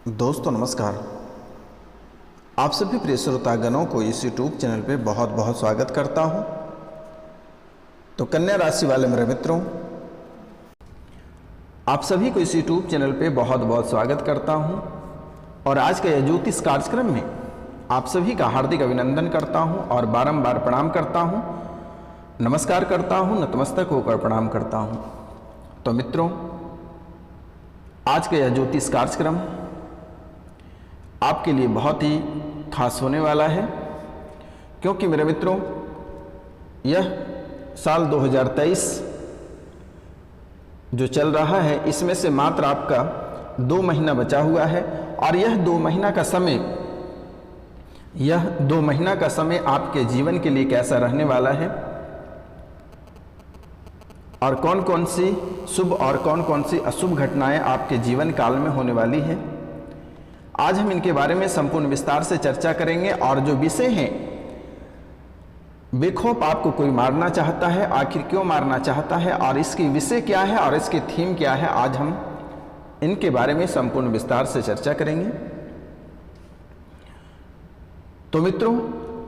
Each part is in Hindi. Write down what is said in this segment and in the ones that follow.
दोस्तों नमस्कार। आप सभी प्रिय श्रोतागणों को इस YouTube चैनल पे बहुत बहुत स्वागत करता हूं। तो कन्या राशि वाले मेरे मित्रों, आप सभी को इस YouTube चैनल पे बहुत बहुत स्वागत करता हूं और आज के यह ज्योतिष कार्यक्रम में आप सभी का हार्दिक अभिनंदन करता हूं और बारंबार प्रणाम करता हूं, नमस्कार करता हूं, नतमस्तक होकर प्रणाम करता हूं। तो मित्रों, आज का यह ज्योतिष कार्यक्रम आपके लिए बहुत ही खास होने वाला है, क्योंकि मेरे मित्रों यह साल 2023 जो चल रहा है इसमें से मात्र आपका 2 महीना बचा हुआ है और यह 2 महीना का समय आपके जीवन के लिए कैसा रहने वाला है और कौन कौन सी शुभ और कौन कौन सी अशुभ घटनाएं आपके जीवन काल में होने वाली है, आज हम इनके बारे में संपूर्ण विस्तार से चर्चा करेंगे। और जो विषय हैं, बेखौफ आपको कोई मारना चाहता है, आखिर क्यों मारना चाहता है और इसकी विषय क्या है और इसकी थीम क्या है, आज हम इनके बारे में संपूर्ण विस्तार से चर्चा करेंगे। तो मित्रों,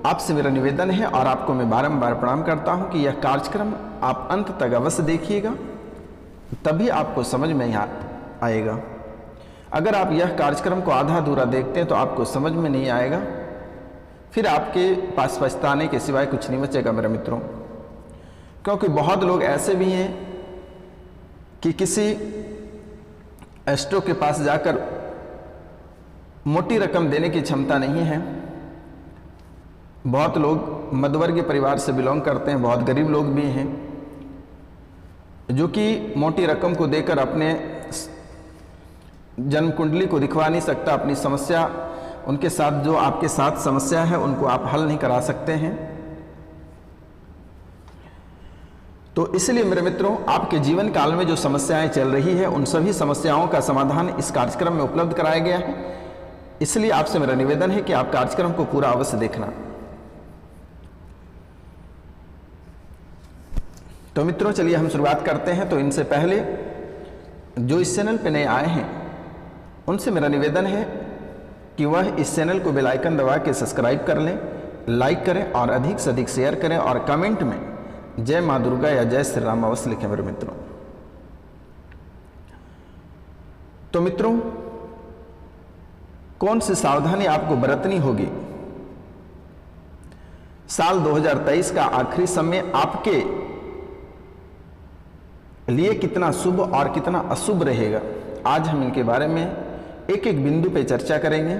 आपसे मेरा निवेदन है और आपको मैं बारंबार प्रणाम करता हूं कि यह कार्यक्रम आप अंत तक अवश्य देखिएगा, तभी आपको समझ में आएगा। अगर आप यह कार्यक्रम को आधा अधूरा देखते हैं तो आपको समझ में नहीं आएगा, फिर आपके पास पछताने के सिवाय कुछ नहीं बचेगा मेरे मित्रों। क्योंकि बहुत लोग ऐसे भी हैं कि किसी एस्ट्रो के पास जाकर मोटी रकम देने की क्षमता नहीं है। बहुत लोग मध्यवर्गीय परिवार से बिलोंग करते हैं, बहुत गरीब लोग भी हैं जो कि मोटी रकम को देकर अपने जन्म कुंडली को दिखवा नहीं सकता, अपनी समस्या उनके साथ जो आपके साथ समस्या है उनको आप हल नहीं करा सकते हैं। तो इसलिए मेरे मित्रों, आपके जीवन काल में जो समस्याएं चल रही है उन सभी समस्याओं का समाधान इस कार्यक्रम में उपलब्ध कराया गया है। इसलिए आपसे मेरा निवेदन है कि आप कार्यक्रम को पूरा अवश्य देखना। तो मित्रों, चलिए हम शुरुआत करते हैं। तो इनसे पहले जो इस चैनल पर नए आए हैं उनसे मेरा निवेदन है कि वह इस चैनल को बेल आइकन दबा के सब्सक्राइब कर लें, लाइक करें और अधिक से अधिक शेयर करें और कमेंट में जय मां दुर्गा या जय श्री राम अवश्य लिखें मेरे मित्रों। तो मित्रों, कौन सी सावधानी आपको बरतनी होगी? साल 2023 का आखिरी समय आपके लिए कितना शुभ और कितना अशुभ रहेगा, आज हम इनके बारे में एक एक बिंदु पे चर्चा करेंगे।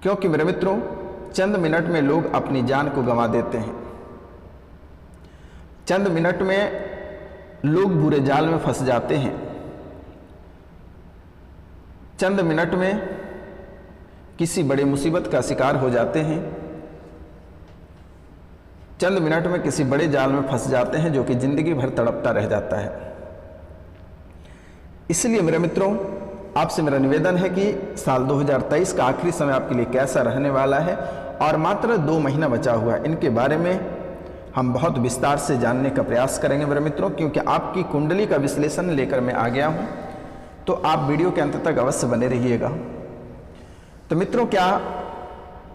क्योंकि मेरे मित्रों, चंद मिनट में लोग अपनी जान को गंवा देते हैं, चंद मिनट में लोग बुरे जाल में फंस जाते हैं, चंद मिनट में किसी बड़ी मुसीबत का शिकार हो जाते हैं, चंद मिनट में किसी बड़े जाल में फंस जाते हैं जो कि जिंदगी भर तड़पता रह जाता है। इसलिए मेरे मित्रों, आपसे मेरा निवेदन है कि साल 2023 का आखिरी समय आपके लिए कैसा रहने वाला है और मात्र 2 महीना बचा हुआ है, इनके बारे में हम बहुत विस्तार से जानने का प्रयास करेंगे मेरे मित्रों। क्योंकि आपकी कुंडली का विश्लेषण लेकर मैं आ गया हूं, तो आप वीडियो के अंत तक अवश्य बने रहिएगा। तो मित्रों, क्या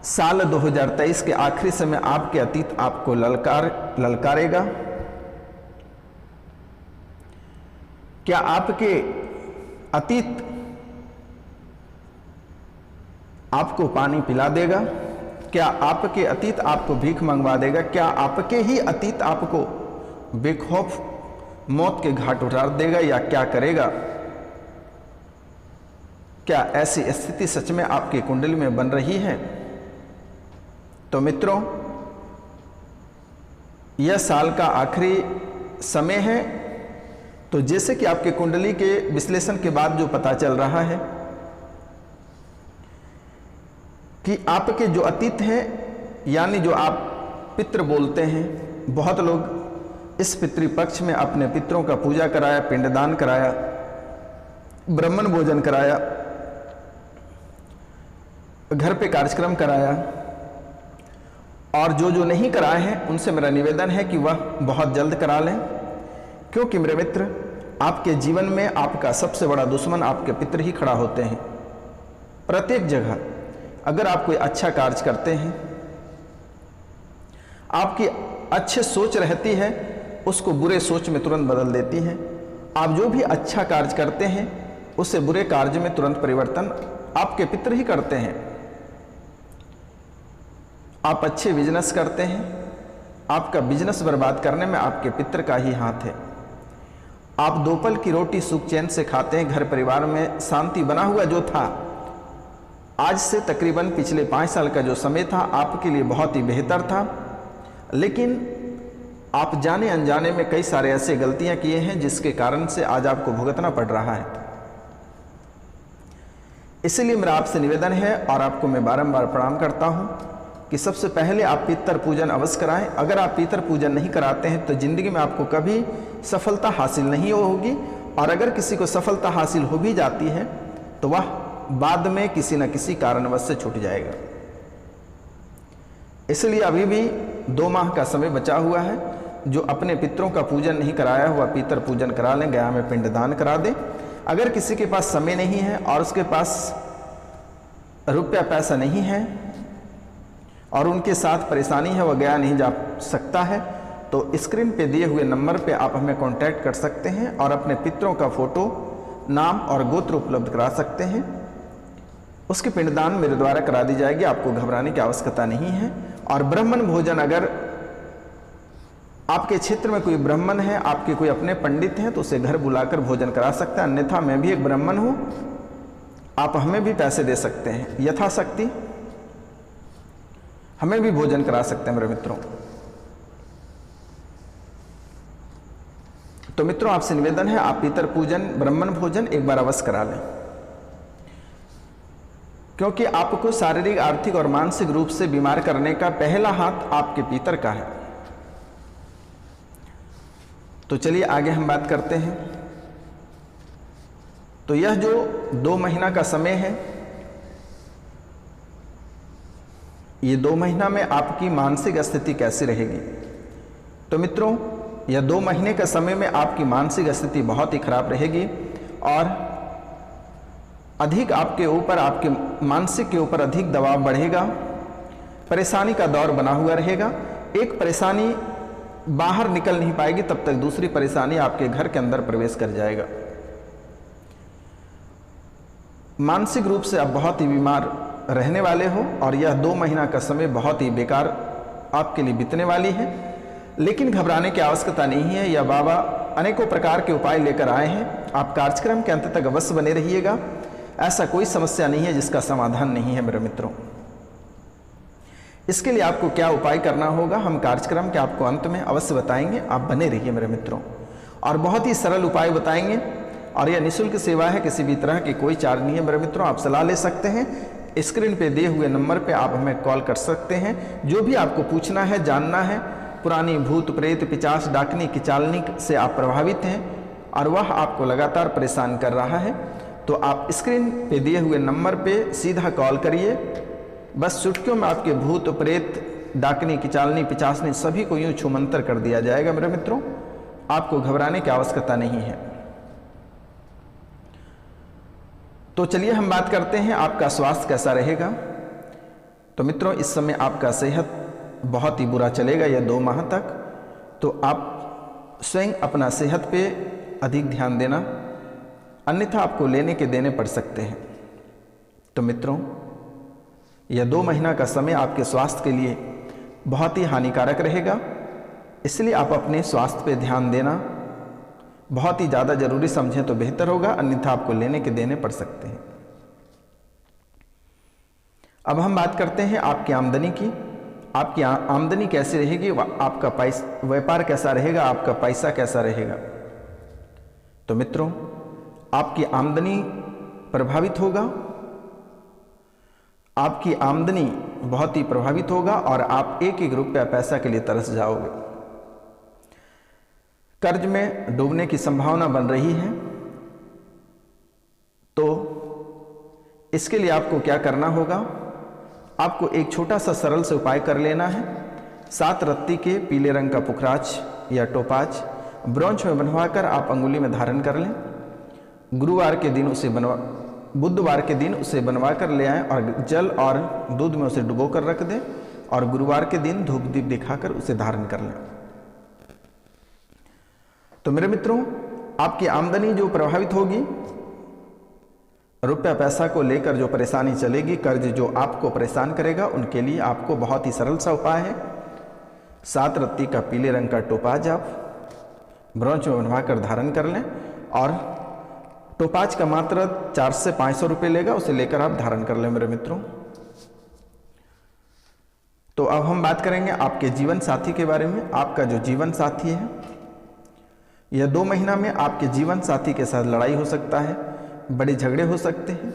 साल 2023 के आखिरी समय आपके अतीत आपको ललकारेगा? क्या आपके अतीत आपको पानी पिला देगा? क्या आपके अतीत आपको भीख मंगवा देगा? क्या आपके ही अतीत आपको बेखौफ मौत के घाट उतार देगा या क्या करेगा? क्या ऐसी स्थिति सच में आपकी कुंडली में बन रही है? तो मित्रों, यह साल का आखिरी समय है। तो जैसे कि आपके कुंडली के विश्लेषण के बाद जो पता चल रहा है कि आपके जो अतीत हैं, यानी जो आप पितृ बोलते हैं, बहुत लोग इस पितृपक्ष में अपने पितरों का पूजा कराया, पिंडदान कराया, ब्राह्मण भोजन कराया, घर पे कार्यक्रम कराया, और जो नहीं कराए हैं उनसे मेरा निवेदन है कि वह बहुत जल्द करा लें। क्योंकि मेरे मित्र, आपके जीवन में आपका सबसे बड़ा दुश्मन आपके पितृ ही खड़ा होते हैं। प्रत्येक जगह अगर आप कोई अच्छा कार्य करते हैं, आपकी अच्छे सोच रहती है, उसको बुरे सोच में तुरंत बदल देती है। आप जो भी अच्छा कार्य करते हैं उससे बुरे कार्य में तुरंत परिवर्तन आपके पितर ही करते हैं। आप अच्छे बिजनेस करते हैं, आपका बिजनेस बर्बाद करने में आपके पितर का ही हाथ है। आप दो पल की रोटी सुख चैन से खाते हैं, घर परिवार में शांति बना हुआ जो था, आज से तकरीबन पिछले 5 साल का जो समय था आपके लिए बहुत ही बेहतर था, लेकिन आप जाने अनजाने में कई सारे ऐसे गलतियां किए हैं जिसके कारण से आज आपको भुगतना पड़ रहा है। इसलिए मेरा आपसे निवेदन है और आपको मैं बारंबार प्रणाम करता हूं कि सबसे पहले आप पितर पूजन अवश्य कराएं। अगर आप पितर पूजन नहीं कराते हैं तो जिंदगी में आपको कभी सफलता हासिल नहीं होगी, और अगर किसी को सफलता हासिल हो भी जाती है तो वह बाद में किसी न किसी कारणवश से छूट जाएगा। इसलिए अभी भी 2 माह का समय बचा हुआ है। जो अपने पितरों का पूजन नहीं कराया हुआ पितर पूजन करा लें, गया में पिंडदान करा दें। अगर किसी के पास समय नहीं है और उसके पास रुपया पैसा नहीं है और उनके साथ परेशानी है, वह गया नहीं जा सकता है, तो स्क्रीन पे दिए हुए नंबर पे आप हमें कांटेक्ट कर सकते हैं और अपने पितरों का फोटो, नाम और गोत्र उपलब्ध करा सकते हैं। उसकी पिंडदान मेरे द्वारा करा दी जाएगी, आपको घबराने की आवश्यकता नहीं है। और ब्राह्मण भोजन, अगर आपके क्षेत्र में कोई ब्राह्मण है, आपके कोई अपने पंडित हैं, तो उसे घर बुलाकर भोजन करा सकते हैं। अन्यथा मैं भी एक ब्राह्मण हूं, आप हमें भी पैसे दे सकते हैं, यथाशक्ति हमें भी भोजन करा सकते हैं मेरे मित्रों। तो मित्रों, आपसे निवेदन है आप पितर पूजन, ब्राह्मण भोजन एक बार अवश्य करा लें, क्योंकि आपको शारीरिक, आर्थिक और मानसिक रूप से बीमार करने का पहला हाथ आपके पितर का है। तो चलिए आगे हम बात करते हैं। तो यह जो 2 महीना का समय है, ये 2 महीना में आपकी मानसिक स्थिति कैसी रहेगी? तो मित्रों, यह 2 महीने का समय में आपकी मानसिक स्थिति बहुत ही खराब रहेगी और अधिक आपके ऊपर, आपके मानसिक के ऊपर अधिक दबाव बढ़ेगा, परेशानी का दौर बना हुआ रहेगा। एक परेशानी बाहर निकल नहीं पाएगी, तब तक दूसरी परेशानी आपके घर के अंदर प्रवेश कर जाएगा। मानसिक रूप से आप बहुत ही बीमार रहने वाले हो और यह 2 महीना का समय बहुत ही बेकार आपके लिए बीतने वाली है। लेकिन घबराने की आवश्यकता नहीं है, यह बाबा अनेकों प्रकार के उपाय लेकर आए हैं। आप कार्यक्रम के अंत तक अवश्य बने रहिएगा। ऐसा कोई समस्या नहीं है जिसका समाधान नहीं है मेरे मित्रों। इसके लिए आपको क्या उपाय करना होगा, हम कार्यक्रम के आपको अंत में अवश्य बताएंगे। आप बने रहिए मेरे मित्रों, और बहुत ही सरल उपाय बताएंगे। और यह निःशुल्क सेवा है, किसी भी तरह की कोई चार्ज नहीं है मेरे मित्रों। आप सलाह ले सकते हैं, स्क्रीन पे दिए हुए नंबर पे आप हमें कॉल कर सकते हैं। जो भी आपको पूछना है, जानना है, पुरानी भूत प्रेत पिचास डाकनी किचालनी से आप प्रभावित हैं और वह आपको लगातार परेशान कर रहा है, तो आप स्क्रीन पे दिए हुए नंबर पे सीधा कॉल करिए। बस चुटकियों में आपके भूत प्रेत डाकनी किचालनी पिचासनी सभी को यूं छूमंतर कर दिया जाएगा मेरे मित्रों। आपको घबराने की आवश्यकता नहीं है। तो चलिए हम बात करते हैं आपका स्वास्थ्य कैसा रहेगा। तो मित्रों, इस समय आपका सेहत बहुत ही बुरा चलेगा यह 2 माह तक, तो आप स्वयं अपना सेहत पे अधिक ध्यान देना, अन्यथा आपको लेने के देने पड़ सकते हैं। तो मित्रों, यह 2 महीना का समय आपके स्वास्थ्य के लिए बहुत ही हानिकारक रहेगा, इसलिए आप अपने स्वास्थ्य पे ध्यान देना बहुत ही ज़्यादा जरूरी समझें तो बेहतर होगा, अन्यथा आपको लेने के देने पड़ सकते हैं। अब हम बात करते हैं आपकी आमदनी की। आपकी आमदनी कैसी रहेगी, आपका व्यापार कैसा रहेगा, आपका पैसा कैसा रहेगा। तो मित्रों, आपकी आमदनी प्रभावित होगा, आपकी आमदनी बहुत ही प्रभावित होगा और आप एक एक रुपया पैसा के लिए तरस जाओगे। कर्ज में डूबने की संभावना बन रही है। तो इसके लिए आपको क्या करना होगा, आपको एक छोटा सा सरल से उपाय कर लेना है। 7 रत्ती के पीले रंग का पुखराज या टोपाज ब्रोंज में बनवाकर आप अंगुली में धारण कर लें। गुरुवार के दिन उसे बुधवार के दिन उसे बनवा कर ले आएं और जल और दूध में उसे डुबो कर रख दें और गुरुवार के दिन धूप दीप दिखाकर उसे धारण कर लें। तो मेरे मित्रों, आपकी आमदनी जो प्रभावित होगी, रुपया पैसा को लेकर जो परेशानी चलेगी, कर्ज जो आपको परेशान करेगा, उनके लिए आपको बहुत ही सरल सा उपाय है। 7 रत्ती का पीले रंग का टोपाज आप ब्रोंच में बनवा कर धारण कर लें और टोपाज का मात्र 400 से 500 रुपये लेगा, उसे लेकर आप धारण कर लें मेरे मित्रों। तो अब हम बात करेंगे आपके जीवन साथी के बारे में। आपका जो जीवन साथी है, यह 2 महीना में आपके जीवन साथी के साथ लड़ाई हो सकता है, बड़े झगड़े हो सकते हैं,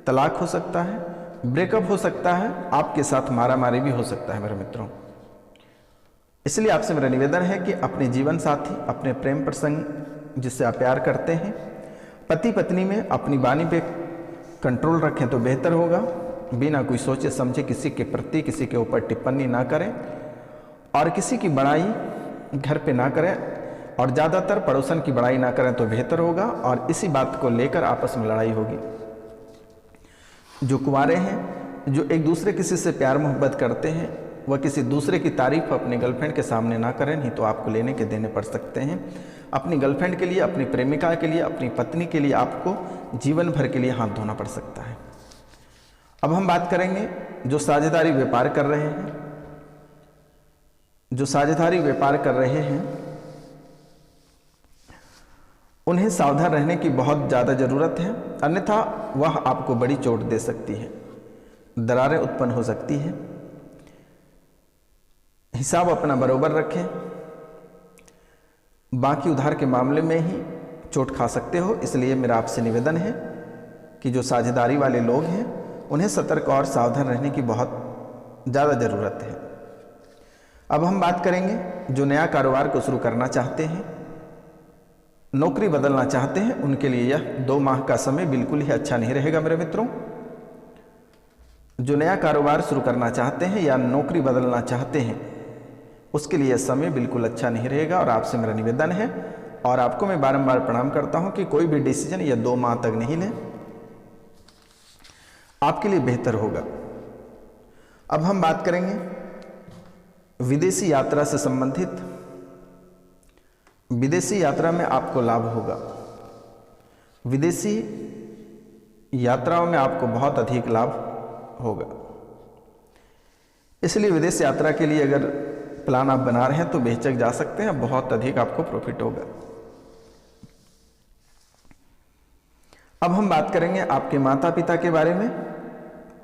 तलाक हो सकता है, ब्रेकअप हो सकता है, आपके साथ मारामारी भी हो सकता है मेरे मित्रों। इसलिए आपसे मेरा निवेदन है कि अपने जीवन साथी, अपने प्रेम प्रसंग जिससे आप प्यार करते हैं, पति पत्नी में अपनी वाणी पे कंट्रोल रखें तो बेहतर होगा। बिना कोई सोचे समझे किसी के प्रति, किसी के ऊपर टिप्पणी ना करें और किसी की बड़ाई घर पे ना करें और ज़्यादातर पड़ोसन की बड़ाई ना करें तो बेहतर होगा और इसी बात को लेकर आपस में लड़ाई होगी। जो कुंवारे हैं, जो एक दूसरे किसी से प्यार मोहब्बत करते हैं, वह किसी दूसरे की तारीफ अपने गर्लफ्रेंड के सामने ना करें, नहीं तो आपको लेने के देने पड़ सकते हैं। अपनी गर्लफ्रेंड के लिए, अपनी प्रेमिका के लिए, अपनी पत्नी के लिए आपको जीवन भर के लिए हाथ धोना पड़ सकता है। अब हम बात करेंगे जो साझेदारी व्यापार कर रहे हैं। जो साझेदारी व्यापार कर रहे हैं उन्हें सावधान रहने की बहुत ज़्यादा ज़रूरत है, अन्यथा वह आपको बड़ी चोट दे सकती है, दरारें उत्पन्न हो सकती है। हिसाब अपना बरोबर रखें, बाकी उधार के मामले में ही चोट खा सकते हो। इसलिए मेरा आपसे निवेदन है कि जो साझेदारी वाले लोग हैं उन्हें सतर्क और सावधान रहने की बहुत ज़्यादा ज़रूरत है। अब हम बात करेंगे जो नया कारोबार को शुरू करना चाहते हैं, नौकरी बदलना चाहते हैं, उनके लिए यह 2 माह का समय बिल्कुल ही अच्छा नहीं रहेगा मेरे मित्रों। जो नया कारोबार शुरू करना चाहते हैं या नौकरी बदलना चाहते हैं, उसके लिए यह समय बिल्कुल अच्छा नहीं रहेगा और आपसे मेरा निवेदन है और आपको मैं बारंबार प्रणाम करता हूं कि कोई भी डिसीजन यह 2 माह तक नहीं लें, आपके लिए बेहतर होगा। अब हम बात करेंगे विदेशी यात्रा से संबंधित। विदेशी यात्रा में आपको लाभ होगा। विदेशी यात्राओं में आपको बहुत अधिक लाभ होगा। इसलिए विदेश यात्रा के लिए अगर प्लान आप बना रहे हैं तो बेहिचक जा सकते हैं, बहुत अधिक आपको प्रॉफिट होगा। अब हम बात करेंगे आपके माता पिता के बारे में।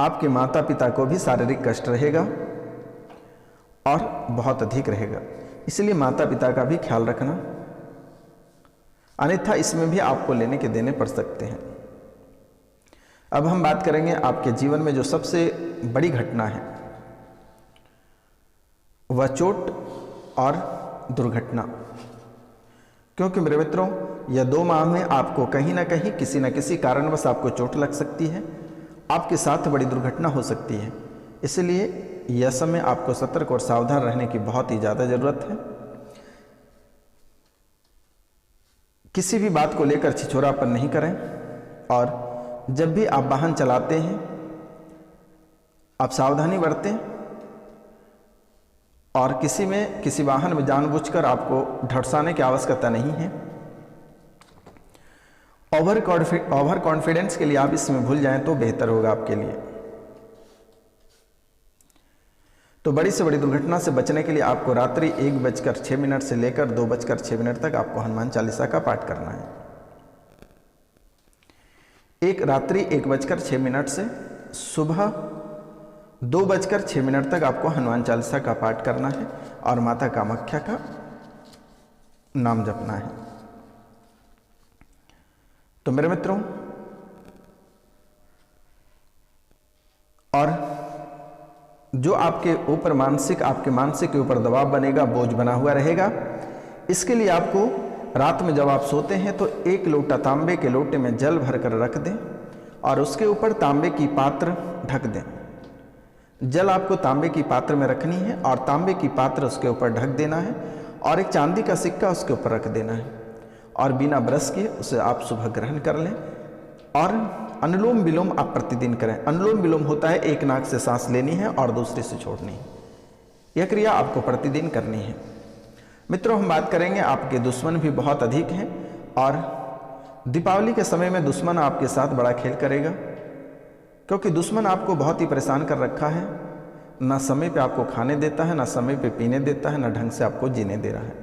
आपके माता पिता को भी शारीरिक कष्ट रहेगा और बहुत अधिक रहेगा, इसलिए माता पिता का भी ख्याल रखना, अन्यथा इसमें भी आपको लेने के देने पड़ सकते हैं। अब हम बात करेंगे आपके जीवन में जो सबसे बड़ी घटना है वह चोट और दुर्घटना, क्योंकि मेरे मित्रों यह 2 माह में आपको कहीं ना कहीं किसी न किसी कारणवश आपको चोट लग सकती है, आपके साथ बड़ी दुर्घटना हो सकती है। इसलिए यह समय आपको सतर्क और सावधान रहने की बहुत ही ज़्यादा ज़रूरत है। किसी भी बात को लेकर छिछोरापन नहीं करें और जब भी आप वाहन चलाते हैं आप सावधानी बरतें और किसी वाहन में जानबूझकर आपको ढड़साने की आवश्यकता नहीं है। ओवर कॉन्फिडेंस के लिए आप इसमें भूल जाएं तो बेहतर होगा आपके लिए। तो बड़ी से बड़ी दुर्घटना से बचने के लिए आपको रात्रि 1:06 से लेकर 2:06 तक आपको हनुमान चालीसा का पाठ करना है। रात्रि 1:06 से सुबह 2:06 तक आपको हनुमान चालीसा का पाठ करना है और माता कामाख्या का नाम जपना है। तो मेरे मित्रों, और जो आपके मानसिक के ऊपर दबाव बनेगा, बोझ बना हुआ रहेगा, इसके लिए आपको रात में जब आप सोते हैं तो 1 लोटा तांबे के लोटे में जल भरकर रख दें और उसके ऊपर तांबे की पात्र ढक दें। जल आपको तांबे की पात्र में रखनी है और तांबे की पात्र उसके ऊपर ढक देना है और एक चांदी का सिक्का उसके ऊपर रख देना है और बिना ब्रश किए उसे आप सुबह ग्रहण कर लें और अनुलोम विलोम आप प्रतिदिन करें। अनुलोम विलोम होता है एक नाक से सांस लेनी है और दूसरे से छोड़नी है। यह क्रिया आपको प्रतिदिन करनी है। मित्रों, हम बात करेंगे, आपके दुश्मन भी बहुत अधिक हैं और दीपावली के समय में दुश्मन आपके साथ बड़ा खेल करेगा, क्योंकि दुश्मन आपको बहुत ही परेशान कर रखा है। ना समय पे आपको खाने देता है, ना समय पे पीने देता है, ना ढंग से आपको जीने दे रहा है।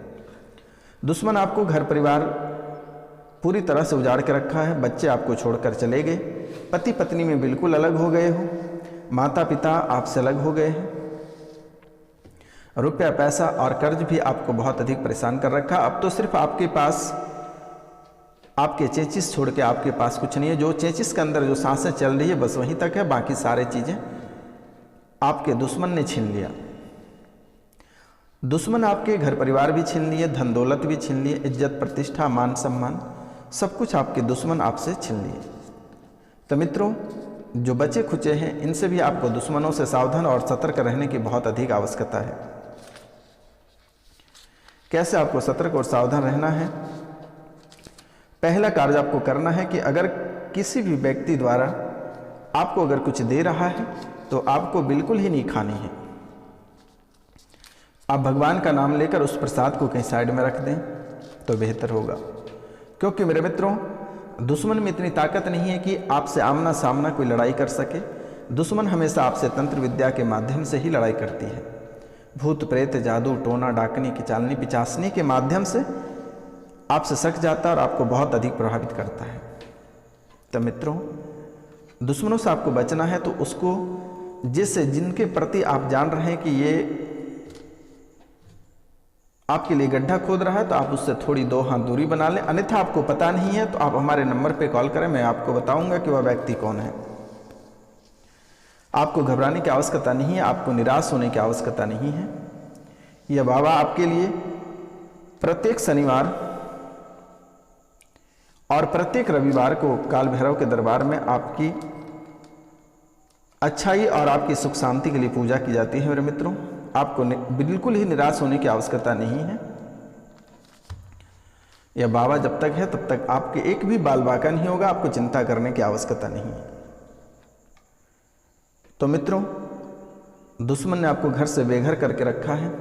दुश्मन आपको घर परिवार पूरी तरह से उजाड़ के रखा है। बच्चे आपको छोड़कर चले गए, पति पत्नी में बिल्कुल अलग हो गए हो, माता पिता आपसे अलग हो गए हैं, रुपया पैसा और कर्ज भी आपको बहुत अधिक परेशान कर रखा। अब तो सिर्फ आपके पास आपके चेचिस छोड़ के आपके पास कुछ नहीं है। जो चेचिस के अंदर जो सांसें चल रही है बस वहीं तक है, बाकी सारे चीज़ें आपके दुश्मन ने छीन लिया। दुश्मन आपके घर परिवार भी छीन लिए, धन दौलत भी छीन लिए, इज्जत प्रतिष्ठा मान सम्मान सब कुछ आपके दुश्मन आपसे छीन लिए। तो मित्रों, जो बचे खुचे हैं इनसे भी आपको दुश्मनों से सावधान और सतर्क रहने की बहुत अधिक आवश्यकता है। कैसे आपको सतर्क और सावधान रहना है? पहला कार्य आपको करना है कि अगर किसी भी व्यक्ति द्वारा आपको अगर कुछ दे रहा है तो आपको बिल्कुल ही नहीं खानी है। आप भगवान का नाम लेकर उस प्रसाद को कहीं साइड में रख दें तो बेहतर होगा, क्योंकि मेरे मित्रों, दुश्मन में इतनी ताकत नहीं है कि आपसे आमना सामना कोई लड़ाई कर सके। दुश्मन हमेशा आपसे तंत्र विद्या के माध्यम से ही लड़ाई करती है। भूत प्रेत जादू टोना डाकनी किचालनी पिचासनी के माध्यम से आपसे सक जाता है और आपको बहुत अधिक प्रभावित करता है। तो मित्रों, दुश्मनों से आपको बचना है तो उसको जिनके प्रति आप जान रहे हैं कि ये आपके लिए गड्ढा खोद रहा है तो आप उससे थोड़ी 2 हाथ दूरी बना लें। अन्यथा आपको पता नहीं है तो आप हमारे नंबर पे कॉल करें, मैं आपको बताऊंगा कि वह व्यक्ति कौन है। आपको घबराने की आवश्यकता नहीं है, आपको निराश होने की आवश्यकता नहीं है। यह बाबा आपके लिए प्रत्येक शनिवार और प्रत्येक रविवार को काल भैरव के दरबार में आपकी अच्छाई और आपकी सुख शांति के लिए पूजा की जाती है। मेरे मित्रों, आपको बिल्कुल ही निराश होने की आवश्यकता नहीं है। यह बाबा जब तक है तब तक आपके एक भी बाल बाका नहीं होगा, आपको चिंता करने की आवश्यकता नहीं है। तो मित्रों, दुश्मन ने आपको घर से बेघर करके रखा है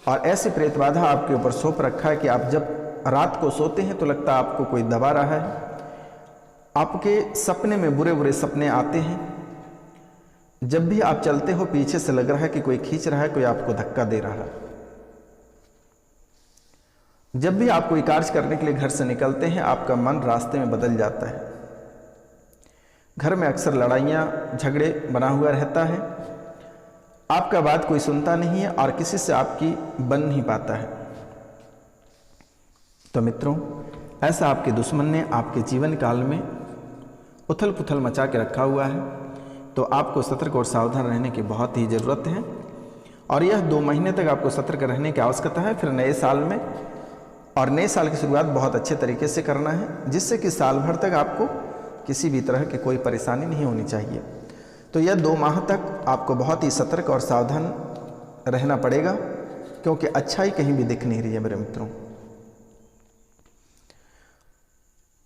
और ऐसी प्रेत बाधा आपके ऊपर सौंप रखा है कि आप जब रात को सोते हैं तो लगता है आपको कोई दबा रहा है। आपके सपने में बुरे बुरे सपने आते हैं। जब भी आप चलते हो पीछे से लग रहा है कि कोई खींच रहा है, कोई आपको धक्का दे रहा है। जब भी आप कोई कार्य करने के लिए घर से निकलते हैं आपका मन रास्ते में बदल जाता है। घर में अक्सर लड़ाइयाँ झगड़े बना हुआ रहता है। आपका बात कोई सुनता नहीं है और किसी से आपकी बन नहीं पाता है। तो मित्रों, ऐसा आपके दुश्मन ने आपके जीवन काल में उथल पुथल मचा के रखा हुआ है। तो आपको सतर्क और सावधान रहने की बहुत ही ज़रूरत है और यह 2 महीने तक आपको सतर्क रहने की आवश्यकता है। फिर नए साल में और नए साल की शुरुआत बहुत अच्छे तरीके से करना है, जिससे कि साल भर तक आपको किसी भी तरह की कोई परेशानी नहीं होनी चाहिए। तो यह 2 माह तक आपको बहुत ही सतर्क और सावधान रहना पड़ेगा, क्योंकि अच्छाई कहीं भी दिख नहीं रही है। मेरे मित्रों,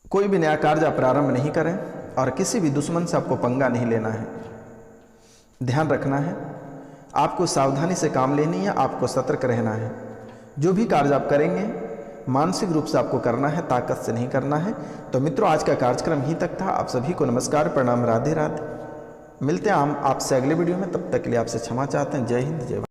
कोई भी नया कार्य आप प्रारंभ नहीं करें और किसी भी दुश्मन से आपको पंगा नहीं लेना है। ध्यान रखना है, आपको सावधानी से काम लेनी है, आपको सतर्क रहना है। जो भी कार्य आप करेंगे मानसिक रूप से आपको करना है, ताकत से नहीं करना है। तो मित्रों, आज का कार्यक्रम यहीं तक था। आप सभी को नमस्कार, प्रणाम, राधे राधे। मिलते हैं हम आपसे अगले वीडियो में। तब तक के लिए आपसे क्षमा चाहते हैं। जय हिंद, जय भारत।